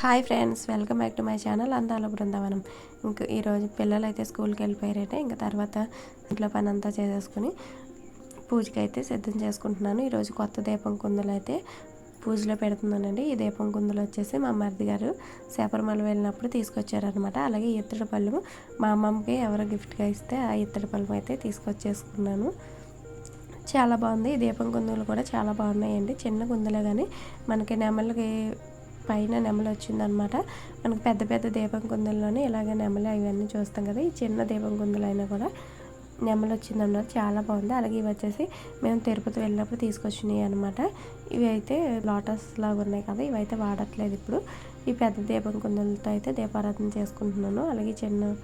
Hi friends, welcome back to my channel అందాల బృందావనం. ఇంక ఈరోజు పిల్లలు అయితే స్కూల్కి వెళ్ళిపోయారంటే ఇంకా తర్వాత ఇంట్లో పని అంతా చేసేసుకుని పూజకి అయితే సిద్ధం చేసుకుంటున్నాను. ఈరోజు కొత్త దీపం కుందులు అయితే పూజలో పెడుతున్నానండి. ఈ దీపం కుందులు వచ్చేసి మా మరిది గారు శబరిమల వెళ్ళినప్పుడు తీసుకొచ్చారనమాట. అలాగే ఇత్తడి పళ్ళెము మా అమ్మమ్మకి ఎవరో గిఫ్ట్గా ఇస్తే ఆ ఇత్తడి పళ్ళెము అయితే తీసుకొచ్చేసుకున్నాను. చాలా బాగుంది. ఈ దీపం కుందులు కూడా చాలా బాగున్నాయండి. చిన్న కుందులే కానీ మనకి నెమలికి పైన నెమలి వచ్చిందనమాట. మనకు పెద్ద పెద్ద దీపం కుందుల్లోనే ఇలాగ నెమలి అవన్నీ చూస్తాం కదా, ఈ చిన్న దీపం కుందులు అయినా కూడా నెమలి వచ్చిందన్నమాట. చాలా బాగుంది. అలాగే ఇవి వచ్చేసి మేము తిరుపతి వెళ్ళినప్పుడు తీసుకొచ్చినాయి అనమాట. ఇవి అయితే లోటస్ లాగా ఉన్నాయి కదా, ఇవైతే వాడట్లేదు ఇప్పుడు. ఈ పెద్ద దీపం కుందులతో అయితే దీపారాధన చేసుకుంటున్నాను. అలాగే చిన్న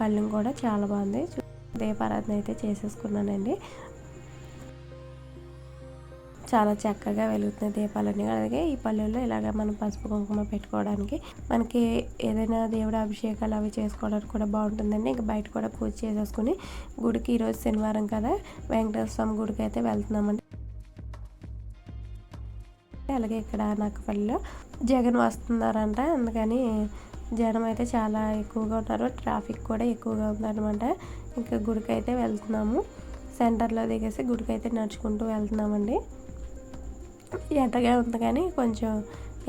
పళ్ళెం కూడా చాలా బాగుంది. దీపారాధన అయితే చేసేసుకున్నానండి. చాలా చక్కగా వెలుగుతున్నాయి దీపాలన్నీ. అలాగే ఈ పల్లెల్లో ఇలాగ మనం పసుపు కుంకుమ పెట్టుకోవడానికి, మనకి ఏదైనా దేవుడి అభిషేకాలు అవి చేసుకోవడానికి కూడా బాగుంటుందండి. ఇంకా బయట కూడా పూజ చేసేసుకుని గుడికి ఈరోజు శనివారం కదా, వెంకటేశ్వర స్వామి గుడికి అయితే వెళ్తున్నామండి. అలాగే ఇక్కడ నక్కపల్లిలో జగన్ వస్తున్నారంట, అందుకని జనం అయితే చాలా ఎక్కువగా ఉన్నారు. ట్రాఫిక్ కూడా ఎక్కువగా ఉందన్నమాట. ఇంకా గుడికి అయితే వెళ్తున్నాము. సెంటర్లో దిగేసి గుడికి అయితే నడుచుకుంటూ వెళ్తున్నామండి. ఎండగా ఉంది కానీ కొంచెం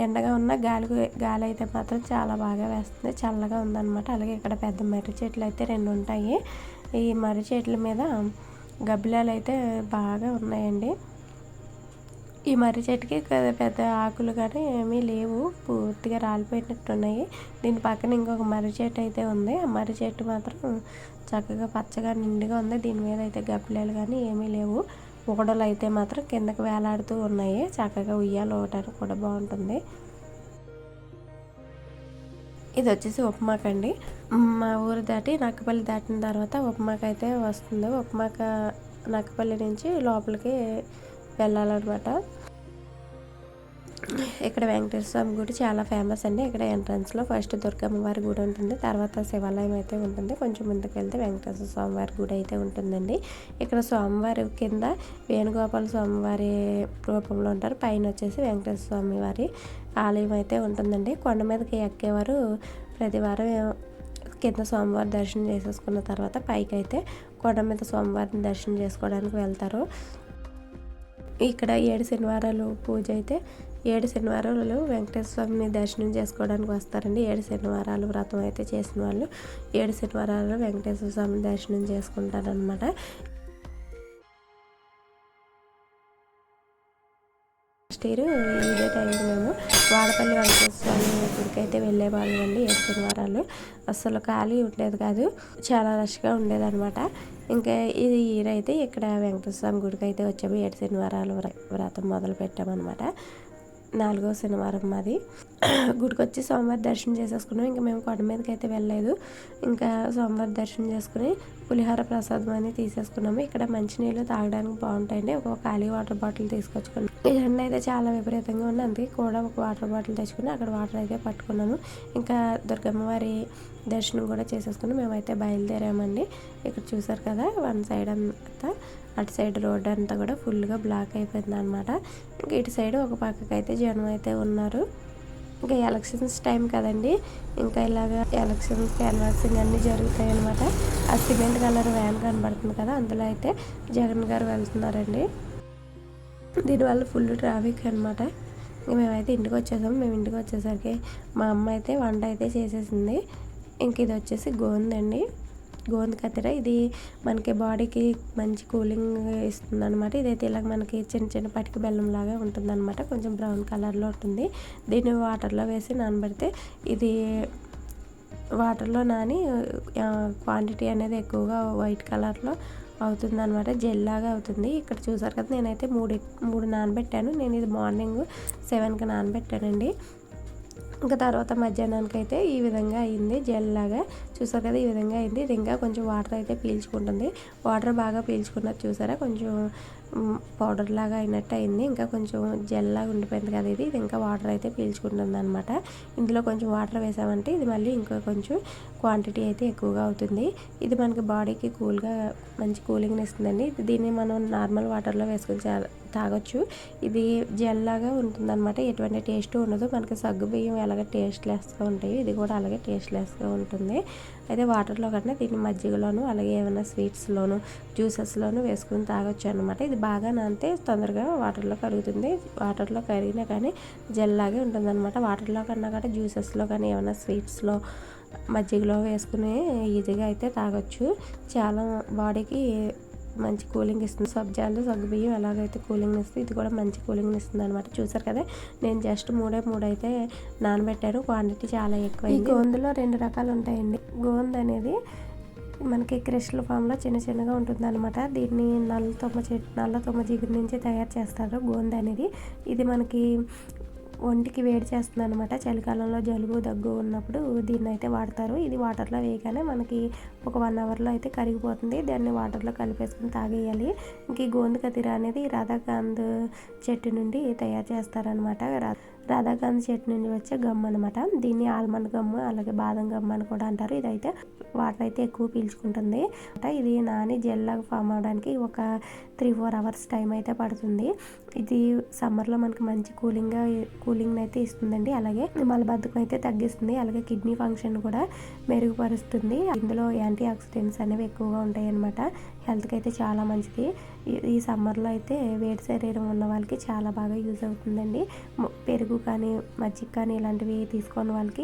ఎండగా ఉన్న గాలి అయితే మాత్రం చాలా బాగా వేస్తుంది, చల్లగా ఉందన్నమాట. అలాగే ఇక్కడ పెద్ద మర్రి చెట్లు అయితే 2 ఉంటాయి. ఈ మర్రి చెట్ల మీద గబ్బిలాలు అయితే బాగా ఉన్నాయండి. ఈ మర్రి చెట్టుకి పెద్ద ఆకులు కానీ ఏమీ లేవు, పూర్తిగా రాలిపోయినట్టున్నాయి. దీని పక్కన ఇంకొక మర్రి చెట్టు అయితే ఉంది. ఆ మర్రి చెట్టు మాత్రం చక్కగా పచ్చగా నిండుగా ఉంది. దీని మీద అయితే గబ్బిలాలు కానీ ఏమీ లేవు. ఊడలు అయితే మాత్రం కిందకి వేలాడుతూ ఉన్నాయి. చక్కగా ఉయ్యాలు ఊగటానికి కూడా బాగుంటుంది. ఇది వచ్చేసి ఉప్మాకండి. మా ఊరు దాటి నక్కపల్లి దాటిన తర్వాత ఉప్మాక అయితే వస్తుంది. ఉప్మాక నక్కపల్లి నుంచి లోపలికి వెళ్ళాలన్నమాట. ఇక్కడ వెంకటేశ్వర స్వామి గుడి చాలా ఫేమస్ అండి. ఇక్కడ ఎంట్రన్స్లో ఫస్ట్ దుర్గమ్మ వారి గుడి ఉంటుంది, తర్వాత శివాలయం అయితే ఉంటుంది. కొంచెం ముందుకు వెళ్తే వెంకటేశ్వర స్వామి వారి గుడి అయితే ఉంటుందండి. ఇక్కడ స్వామివారి కింద వేణుగోపాల స్వామివారి రూపంలో ఉంటారు, పైన వచ్చేసి వెంకటేశ్వర స్వామి వారి ఆలయం అయితే ఉంటుందండి. కొండ మీదకి ఎక్కేవారు ప్రతి వారం కింద స్వామివారి దర్శనం చేసేసుకున్న తర్వాత పైకి అయితే కొండ మీద స్వామివారిని దర్శనం చేసుకోవడానికి వెళ్తారు. ఇక్కడ 7 శనివారాలు పూజ అయితే 7 శనివారాలు వెంకటేశ్వర స్వామిని దర్శనం చేసుకోవడానికి వస్తారండి. 7 శనివారాలు వ్రతం అయితే చేసిన వాళ్ళు 7 శనివారాలు వెంకటేశ్వర స్వామిని దర్శనం చేసుకుంటారనమాట. నెక్స్ట్ ఇయర్ ఇదే టైంకి మేము వాడపల్లి వెంకటేశ్వర స్వామి గుడికి అయితే వెళ్ళేవాళ్ళం అండి. 7 శనివారాలు అస్సలు ఖాళీ ఉండేది కాదు, చాలా రష్గా ఉండేదన్నమాట. ఇంకా ఇది ఇయర్ అయితే ఇక్కడ వెంకటేశ్వర స్వామి గుడికి అయితే వచ్చాము. 7 శనివారాలు వ్రతం మొదలు పెట్టామన్నమాట. 4వ శనివారం మాది. గుడికి వచ్చి సోమవారం దర్శనం చేసేసుకున్నాం. ఇంకా మేము కొండ మీదకి అయితే వెళ్ళలేదు. ఇంకా సోమవారం దర్శనం చేసుకుని పులిహోర ప్రసాదం అని తీసేసుకున్నాము. ఇక్కడ మంచినీళ్ళు తాగడానికి బాగుంటాయండి. ఒక ఖాళీ వాటర్ బాటిల్ తీసుకొచ్చుకున్నాం. ఈ ఎండ అయితే చాలా విపరీతంగా ఉంది, అందుకే కూడా ఒక వాటర్ బాటిల్ తెచ్చుకుని అక్కడ వాటర్ అయితే పట్టుకున్నాము. ఇంకా దుర్గమ్మ వారి దర్శనం కూడా చేసేసుకుని మేమైతే బయలుదేరామండి. ఇక్కడ చూసారు కదా, వన్ సైడ్ అంతా అటు సైడ్ రోడ్ అంతా కూడా ఫుల్గా బ్లాక్ అయిపోయింది అనమాట. ఇంకా ఇటు సైడ్ ఒక పక్కకి అయితే జనం అయితే ఉన్నారు. ఇంకా ఎలక్షన్స్ టైం కదండి, ఇంకా ఇలాగ ఎలక్షన్స్ క్యాన్వాసింగ్ అన్నీ జరుగుతాయి అనమాట. ఆ సిమెంట్ కలర్ వ్యాన్ కనబడుతుంది కదా, అందులో అయితే జగన్ గారు వెళ్తున్నారండి. దీనివల్ల ఫుల్ ట్రాఫిక్ అనమాట. ఇంక మేమైతే ఇంటికి వచ్చేసాము. మేము ఇంటికి వచ్చేసరికి మా అమ్మ అయితే వంట అయితే చేసేసింది. ఇంక ఇది వచ్చేసి గోందండి, గోంద కత్తెర. ఇది మనకి బాడీకి మంచి కూలింగ్ ఇస్తుంది అనమాట. ఇదైతే ఇలాగ మనకి చిన్న చిన్న పటిక బెల్లం లాగా ఉంటుంది అనమాట. కొంచెం బ్రౌన్ కలర్లో ఉంటుంది. దీన్ని వాటర్లో వేసి నానబెడితే ఇది వాటర్లో నాని క్వాంటిటీ అనేది ఎక్కువగా వైట్ కలర్లో అవుతుంది అనమాట, జెల్ లాగా అవుతుంది. ఇక్కడ చూసారు కదా, నేనైతే మూడు నానబెట్టాను. నేను ఇది మార్నింగ్ 7కి నానబెట్టానండి. ఇంకా తర్వాత మధ్యాహ్నానికి అయితే ఈ విధంగా అయింది, జెల్ లాగా. చూసారు కదా, ఈ విధంగా అయింది. ఇది ఇంకా కొంచెం వాటర్ అయితే పీల్చుకుంటుంది. వాటర్ బాగా పీల్చుకున్నది చూసారా, కొంచెం పౌడర్ లాగా అయినట్టు అయింది. ఇంకా కొంచెం జెల్ లాగా ఉండిపోయింది కదా, ఇది ఇంకా వాటర్ అయితే పీల్చుకుంటుంది అనమాట. ఇందులో కొంచెం వాటర్ వేసామంటే ఇది మళ్ళీ ఇంకా కొంచెం క్వాంటిటీ అయితే ఎక్కువగా అవుతుంది. ఇది మనకి బాడీకి కూల్గా మంచి కూలింగ్ని ఇస్తుందండి. దీన్ని మనం నార్మల్ వాటర్లో వేసుకొని తాగొచ్చు. ఇది జెల్ లాగా ఉంటుందన్నమాట. ఎటువంటి టేస్ట్ ఉండదు. మనకి సగ్గు బియ్యం ఎలాగ టేస్ట్లెస్గా ఉంటాయి, ఇది కూడా అలాగే టేస్ట్లెస్గా ఉంటుంది. అయితే వాటర్లో కన్నా దీన్ని మజ్జిగలోను అలాగే ఏమైనా స్వీట్స్లోను జ్యూసెస్లోను వేసుకుని తాగొచ్చు అనమాట. ఇది బాగా నానితే తొందరగా వాటర్లో కరుగుతుంది. వాటర్లో కరిగినా కానీ జెల్ లాగే ఉంటుంది అనమాట. వాటర్లో కన్నా కానీ జ్యూసెస్లో కానీ ఏమైనా స్వీట్స్లో మజ్జిగలో వేసుకుని ఈజీగా అయితే తాగొచ్చు. చాలా బాడీకి మంచి కూలింగ్ ఇస్తుంది. సగ్గుబియ్యం ఎలాగైతే కూలింగ్ ఇస్తుంది, ఇది కూడా మంచి కూలింగ్ ఇస్తుంది అనమాట. చూసారు కదా, నేను జస్ట్ మూడు అయితే నానబెట్టాను. క్వాంటిటీ చాలా ఎక్కువ. ఈ గోందులో 2 రకాలు ఉంటాయండి. గోంద అనేది మనకి క్రిస్టల్ ఫామ్లో చిన్నగా ఉంటుంది అనమాట. దీన్ని నల్ల తుమ్మ జిగురు నుంచి తయారు చేస్తారు గోంద అనేది. ఇది మనకి ఒంటికి వేడి చేస్తుంది అనమాట. చలికాలంలో జలుబు దగ్గు ఉన్నప్పుడు దీన్ని అయితే వాడతారు. ఇది వాటర్లో వేయగానే మనకి ఒక 1 అవర్లో అయితే కరిగిపోతుంది. దాన్ని వాటర్లో కలిపేసుకుని తాగేయాలి. ఇంక ఈ గోందు కతీర అనేది రాధాకాంద్ చెట్టు నుండి తయారు చేస్తారనమాట. రాధాకాంద్ చెట్టు నుండి వచ్చే గమ్ అనమాట. దీన్ని ఆల్మండ్ గమ్ అలాగే బాదం గమ్ అని కూడా అంటారు. ఇదైతే వాటర్ అయితే ఎక్కువ పీల్చుకుంటుంది. ఇది నాని జెల్ లాగా ఫామ్ అవడానికి ఒక 3-4 అవర్స్ టైం అయితే పడుతుంది. ఇది సమ్మర్లో మనకి మంచి కూలింగ్ అయితే ఇస్తుందండి. అలాగే మలబద్ధకం అయితే తగ్గిస్తుంది. అలాగే కిడ్నీ ఫంక్షన్ కూడా మెరుగుపరుస్తుంది. ఇందులో యాంటీ ఆక్సిడెంట్స్ అనేవి ఎక్కువగా ఉంటాయి అన్నమాట. హెల్త్కి అయితే చాలా మంచిది. ఈ సమ్మర్లో అయితే వేడి శరీరం ఉన్న వాళ్ళకి చాలా బాగా యూజ్ అవుతుందండి. పెరుగు కానీ మజ్జిగ కానీ ఇలాంటివి తీసుకున్న వాళ్ళకి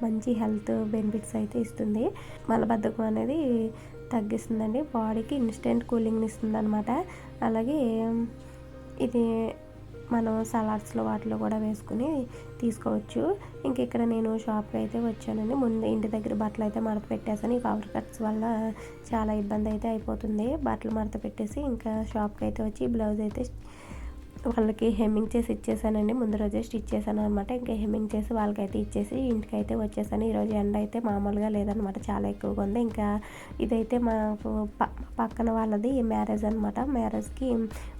మంచి హెల్త్ బెనిఫిట్స్ అయితే ఇస్తుంది. మలబద్ధకం అనేది తగ్గిస్తుందండి. బాడీకి ఇన్స్టెంట్ కూలింగ్ని ఇస్తుంది అనమాట. అలాగే ఇది మనం సలాడ్స్లో వాటిలో కూడా వేసుకుని తీసుకోవచ్చు. ఇంక ఇక్కడ నేను షాప్కి అయితే వచ్చానండి. ముందు ఇంటి దగ్గర బట్టలు అయితే మడత పెట్టేసాను. ఈ పవర్ కట్స్ వల్ల చాలా ఇబ్బంది అయితే అయిపోతుంది. బట్టలు మడత పెట్టేసి ఇంకా షాప్కి అయితే వచ్చి బ్లౌజ్ అయితే వాళ్ళకి హెమ్మింగ్ చేసి ఇచ్చేసానండి. ముందు రోజే స్టిచ్ చేశాను అనమాట. ఇంకా హెమ్మింగ్ చేసి వాళ్ళకైతే ఇచ్చేసి ఇంటికి అయితే వచ్చేసాను. ఈరోజు ఎండ అయితే మామూలుగా లేదనమాట, చాలా ఎక్కువగా ఉంది. ఇంకా ఇదైతే మాకు పక్కన వాళ్ళది మ్యారేజ్ అనమాట. మ్యారేజ్కి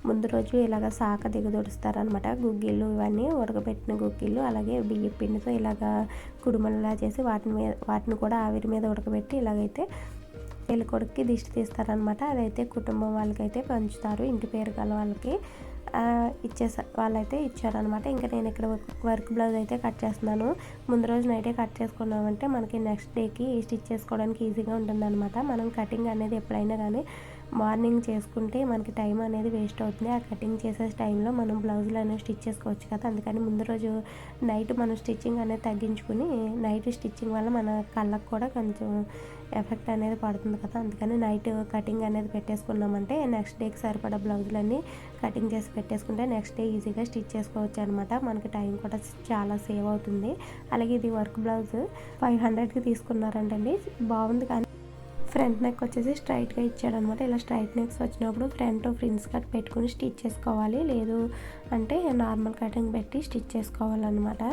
ముందు రోజు ఇలాగ శాఖ దిగదొడుస్తారనమాట. గుగ్గిళ్ళు ఇవన్నీ ఉడకబెట్టిన గుగ్గిళ్ళు అలాగే బియ్య పిండితో ఇలాగ కుడుమల్లా చేసి వాటిని కూడా ఆవిరి మీద ఉడకబెట్టి ఇలాగైతే పెళ్లి కొడుకుకి దిష్టి తీస్తారనమాట. అదైతే కుటుంబం వాళ్ళకైతే పంచుతారు. ఇంటి పేరు గల వాళ్ళకి వాళ్ళైతే ఇచ్చారనమాట. ఇంకా నేను ఇక్కడ వర్క్ బ్లౌజ్ అయితే కట్ చేస్తున్నాను. ముందు రోజు నైటే కట్ చేసుకున్నామంటే మనకి నెక్స్ట్ డేకి స్టిచ్ చేసుకోవడానికి ఈజీగా ఉంటుందన్నమాట. మనం కటింగ్ అనేది ఎప్పుడైనా కానీ మార్నింగ్ చేసుకుంటే మనకి టైం అనేది వేస్ట్ అవుతుంది. ఆ కటింగ్ చేసే టైంలో మనం బ్లౌజులు అనేవి స్టిచ్ చేసుకోవచ్చు కదా. అందుకని ముందు రోజు నైట్ మనం స్టిచ్చింగ్ అనేది తగ్గించుకుని నైట్ స్టిచ్చింగ్ వల్ల మన కళ్ళకు కూడా కొంచెం ఎఫెక్ట్ అనేది పడుతుంది కదా. అందుకని నైట్ కటింగ్ అనేది పెట్టేసుకున్నామంటే నెక్స్ట్ డేకి సరిపడా బ్లౌజులన్నీ కటింగ్ చేసి పెట్టేసుకుంటే నెక్స్ట్ డే ఈజీగా స్టిచ్ చేసుకోవచ్చు అనమాట. మనకి టైం కూడా చాలా సేవ్ అవుతుంది. అలాగే ఇది వర్క్ బ్లౌజ్ 500కి తీసుకున్నారంటండి. బాగుంది. కానీ ఫ్రంట్ నెక్ వచ్చేసి స్ట్రైట్గా ఇచ్చాడనమాట. ఇలా స్ట్రైట్ నెక్స్ వచ్చినప్పుడు ఫ్రంట్ ఫ్రిన్స్ కట్ పెట్టుకుని స్టిచ్ చేసుకోవాలి. లేదు అంటే నార్మల్ కటింగ్ పెట్టి స్టిచ్ చేసుకోవాలన్నమాట.